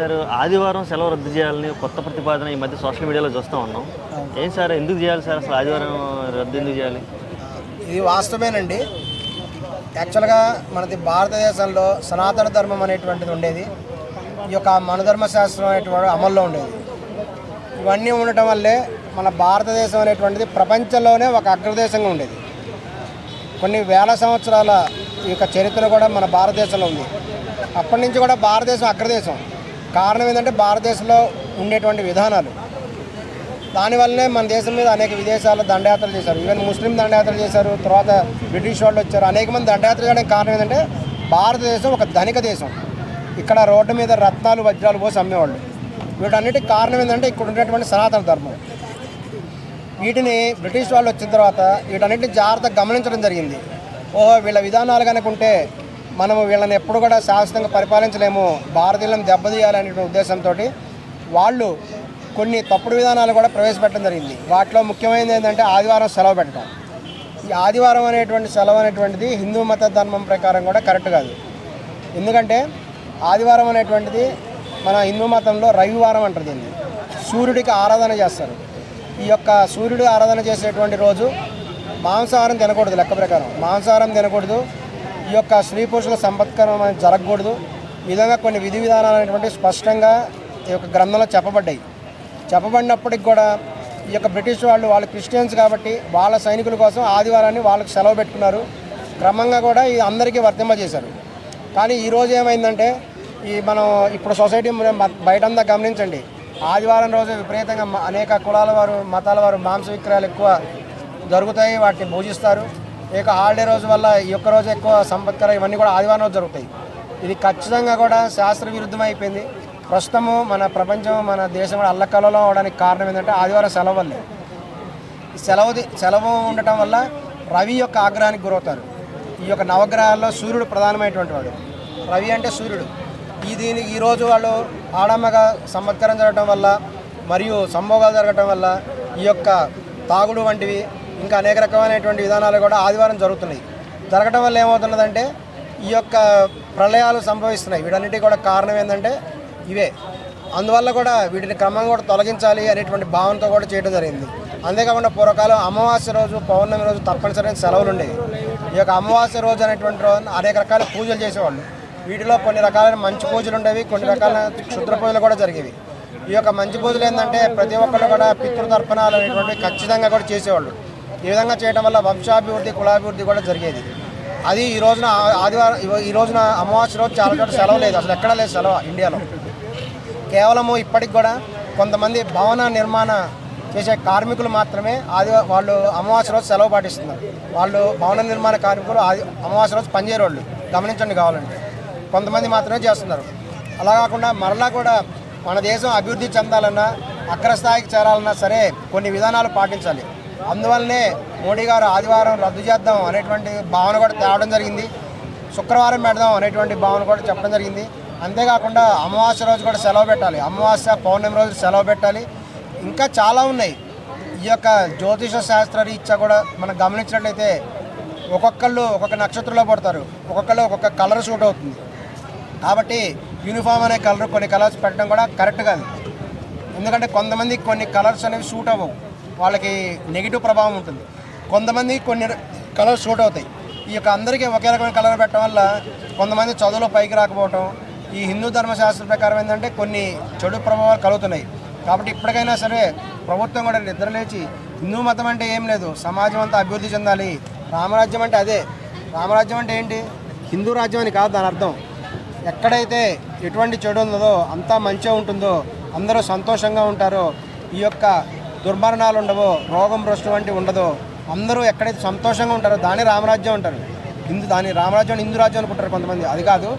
Sir ఆదివారం సెలవు రద్దు చేయాలని కొత్త ప్రతిపాదన ఈ మధ్య సోషల్ మీడియాలో చూస్తూ ఉన్నాం. ఏం సార్ ఎందుకు చేయాలి సార్, అసలు ఆదివారం రద్దు ఎందుకు చేయాలి? ఇది వాస్తవేనండి. యాక్చువల్గా మనది భారతదేశంలో సనాతన ధర్మం అనేటువంటిది ఉండేది. ఈ యొక్క మనుధర్మ శాస్త్రం అనేటువంటి అమల్లో ఉండేది. ఇవన్నీ ఉండటం వల్లే మన భారతదేశం అనేటువంటిది ప్రపంచంలోనే ఒక అగ్రదేశంగా ఉండేది. కొన్ని వేల సంవత్సరాల ఈ యొక్క చరిత్ర కూడా మన భారతదేశంలో ఉంది. అప్పటి నుంచి కూడా భారతదేశం అగ్రదేశం. కారణం ఏంటంటే భారతదేశంలో ఉండేటువంటి విధానాలు. దానివల్లనే మన దేశం మీద అనేక విదేశాల్లో దండయాత్రలు చేశారు. ఈవెన్ ముస్లిం దండయాత్రలు చేశారు. తర్వాత బ్రిటిష్ వాళ్ళు వచ్చారు. అనేక మంది దండయాత్ర చేయడానికి కారణం ఏంటంటే భారతదేశం ఒక ధనిక దేశం. ఇక్కడ రోడ్డు మీద రత్నాలు వజ్రాలు పోసి అమ్మేవాళ్ళు. వీటన్నిటికి కారణం ఏంటంటే ఇక్కడ ఉండేటువంటి సనాతన ధర్మం. వీటిని బ్రిటిష్ వాళ్ళు వచ్చిన తర్వాత వీటన్నిటిని జాగ్రత్తగా గమనించడం జరిగింది. ఓహో, వీళ్ళ విధానాలు కనుకుంటే మనము వీళ్ళని ఎప్పుడు కూడా శాశ్వతంగా పరిపాలించలేము, భారతీయులను దెబ్బతీయాలనే ఉద్దేశంతో వాళ్ళు కొన్ని తప్పుడు విధానాలు కూడా ప్రవేశపెట్టడం జరిగింది. వాటిలో ముఖ్యమైనది ఏంటంటే ఆదివారం సెలవు పెట్టడం. ఈ ఆదివారం అనేటువంటి సెలవు అనేటువంటిది హిందూ మత ధర్మం ప్రకారం కూడా కరెక్ట్ కాదు. ఎందుకంటే ఆదివారం అనేటువంటిది మన హిందూ మతంలో రవివారం అంటారు. దీన్ని సూర్యుడికి ఆరాధన చేస్తారు. ఈ యొక్క సూర్యుడు ఆరాధన చేసేటువంటి రోజు మాంసాహారం తినకూడదు. లెక్క ప్రకారం మాంసాహారం తినకూడదు. ఈ యొక్క స్త్రీ పురుషుల సంపత్కరం అనేది జరగకూడదు. ఈ విధంగా కొన్ని విధి విధానాలు అనేటువంటి స్పష్టంగా ఈ యొక్క గ్రంథంలో చెప్పబడినప్పటికి కూడా ఈ యొక్క బ్రిటిష్ వాళ్ళు క్రిస్టియన్స్ కాబట్టి వాళ్ళ సైనికుల కోసం ఆదివారాన్ని వాళ్ళకి సెలవు పెట్టుకున్నారు. క్రమంగా కూడా ఇది అందరికీ వర్తింపజేశారు. కానీ ఈరోజు ఏమైందంటే మనం ఇప్పుడు సొసైటీ బయటంతా గమనించండి. ఆదివారం రోజు విపరీతంగా అనేక కులాల వారు మతాల వారు మాంస విక్రయాలు ఎక్కువ జరుగుతాయి. వాటిని పూజిస్తారు. ఇక హాలిడే రోజు వల్ల ఈ ఒక్క రోజు ఎక్కువ సంపత్కర ఇవన్నీ కూడా ఆదివారం రోజు జరుగుతాయి. ఇది ఖచ్చితంగా కూడా శాస్త్ర విరుద్ధం అయిపోయింది. ప్రస్తుతము మన ప్రపంచం మన దేశం కూడా అల్లకల్లోలం అవడానికి కారణం ఏంటంటే ఆదివారం సెలవు వల్లే. సెలవు ఉండటం వల్ల రవి యొక్క ఆగ్రహానికి గురవుతారు. ఈ యొక్క నవగ్రహాల్లో సూర్యుడు ప్రధానమైనటువంటి వాడు. రవి అంటే సూర్యుడు. ఈరోజు వాళ్ళు ఆడమ్మగా సంవత్సరం జరగడం వల్ల మరియు సంభోగాలు జరగడం వల్ల ఈ యొక్క తాగుడు వంటివి ఇంకా అనేక రకమైనటువంటి విధానాలు కూడా ఆదివారం జరగడం వల్ల ఏమవుతున్నదంటే ఈ యొక్క ప్రళయాలు సంభవిస్తున్నాయి. వీటన్నిటికీ కూడా కారణం ఏంటంటే ఇవే. అందువల్ల కూడా వీటిని క్రమంగా కూడా తొలగించాలి అనేటువంటి భావనతో కూడా చేయడం జరిగింది. అంతేకాకుండా పూర్వకాలం అమావాస్య రోజు పౌర్ణమి రోజు తప్పనిసరైన సెలవులు ఉండేవి. ఈ యొక్క అమావాస్య రోజు అనేటువంటి రోజు అనేక రకాల పూజలు చేసేవాళ్ళు. వీటిలో కొన్ని రకాలైన మంచి పూజలు ఉండేవి, కొన్ని రకాలైన క్షుద్ర పూజలు కూడా జరిగేవి. ఈ యొక్క మంచి పూజలు ఏంటంటే ప్రతి ఒక్కళ్ళు కూడా పితృతర్పణాలు అనేటువంటివి ఖచ్చితంగా కూడా చేసేవాళ్ళు. ఈ విధంగా చేయడం వల్ల వంశాభివృద్ధి కులాభివృద్ధి కూడా జరిగేది. అది ఈ రోజున ఈ రోజున అమావాస్య రోజు చాలా చోట్ల సెలవు లేదు. అసలు ఎక్కడా లేదు సెలవు ఇండియాలో. కేవలము ఇప్పటికి కూడా కొంతమంది భవన నిర్మాణ చేసే కార్మికులు మాత్రమే వాళ్ళు అమావాస్య రోజు సెలవు పాటిస్తున్నారు. వాళ్ళు భవన నిర్మాణ కార్మికులు అమావాస్య రోజు పనిచేయరోళ్ళు. గమనించండి కావాలంటే కొంతమంది మాత్రమే చేస్తున్నారు. అలా కాకుండా మరలా కూడా మన దేశం అభివృద్ధి చెందాలన్నా అగ్రస్థాయికి చేరాలన్నా సరే కొన్ని విధానాలు పాటించాలి. అందువల్లనే మోడీ గారు ఆదివారం రద్దు చేద్దాం అనేటువంటి భావన కూడా తేవడం జరిగింది. శుక్రవారం పెడదాం అనేటువంటి భావన కూడా చెప్పడం జరిగింది. అంతేకాకుండా అమావాస్య రోజు కూడా సెలవు పెట్టాలి. అమావాస్య పౌర్ణమి రోజు సెలవు పెట్టాలి. ఇంకా చాలా ఉన్నాయి. ఈ యొక్క జ్యోతిష శాస్త్ర రీత్యా కూడా మనం గమనించినట్లయితే ఒక్కొక్కళ్ళు ఒక్కొక్క నక్షత్రంలో పడతారు. ఒక్కొక్కళ్ళు ఒక్కొక్క కలర్ సూట్ అవుతుంది. కాబట్టి యూనిఫామ్ అనే కొన్ని కలర్స్ పెట్టడం కూడా కరెక్ట్ కాదు. ఎందుకంటే కొంతమంది కొన్ని కలర్స్ అనేవి సూట్ అవ్వవు, వాళ్ళకి నెగిటివ్ ప్రభావం ఉంటుంది. కొంతమంది కొన్ని కలర్స్ సూట్ అవుతాయి. ఈ యొక్క అందరికీ ఒకే రకమైన కలర్ పెట్టడం వల్ల కొంతమంది చదువులో పైకి రాకపోవటం. ఈ హిందూ ధర్మశాస్త్ర ప్రకారం ఏంటంటే కొన్ని చెడు ప్రభావాలు కలుగుతున్నాయి. కాబట్టి ఇప్పటికైనా సరే ప్రభుత్వం కూడా నిద్రలేచి హిందూ మతం అంటే ఏం లేదు, సమాజం అంతా అభివృద్ధి చెందాలి. రామరాజ్యం అంటే అదే. రామరాజ్యం అంటే ఏంటి? హిందూ రాజ్యం అని కాదు దాని అర్థం. ఎక్కడైతే ఎటువంటి చెడు ఉందో అంతా మంచిగా ఉంటుందో, అందరూ సంతోషంగా ఉంటారో, ఈ యొక్క దుర్మరణాలు ఉండవో, రోగం భ్రష్టు వంటి ఉండదో, అందరూ ఎక్కడైతే సంతోషంగా ఉంటారో దాన్ని రామరాజ్యం అంటారు. దాని రామరాజ్యం హిందూ రాజ్యం అనుకుంటారు కొంతమంది. అది కాదు,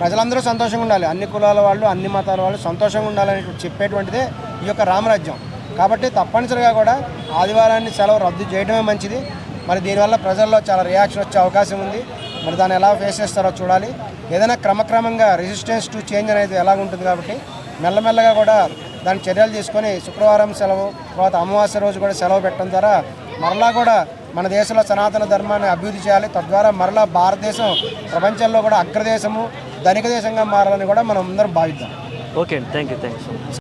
ప్రజలందరూ సంతోషంగా ఉండాలి, అన్ని కులాల వాళ్ళు అన్ని మతాల వాళ్ళు సంతోషంగా ఉండాలని చెప్పేటువంటిదే ఈ యొక్క రామరాజ్యం. కాబట్టి తప్పనిసరిగా కూడా ఆదివారాన్ని సెలవు రద్దు చేయడమే మంచిది. మరి దీనివల్ల ప్రజల్లో చాలా రియాక్షన్ వచ్చే అవకాశం ఉంది. మరి దాన్ని ఎలా ఫేస్ చేస్తారో చూడాలి. ఏదైనా క్రమక్రమంగా రెసిస్టెన్స్ టు చేంజ్ అనేది ఎలాగుంటుంది కాబట్టి మెల్లమెల్లగా కూడా దాని చర్యలు తీసుకొని శుక్రవారం సెలవు, తర్వాత అమావాస్య రోజు కూడా సెలవు పెట్టడం ద్వారా మరలా కూడా మన దేశంలో సనాతన ధర్మాన్ని అభివృద్ధి చేయాలి. తద్వారా మరలా భారతదేశం ప్రపంచంలో కూడా అగ్రదేశము ధనిక దేశంగా మారాలని కూడా మనం అందరం భావిద్దాం. ఓకే అండి, థ్యాంక్ యూ సో మచ్.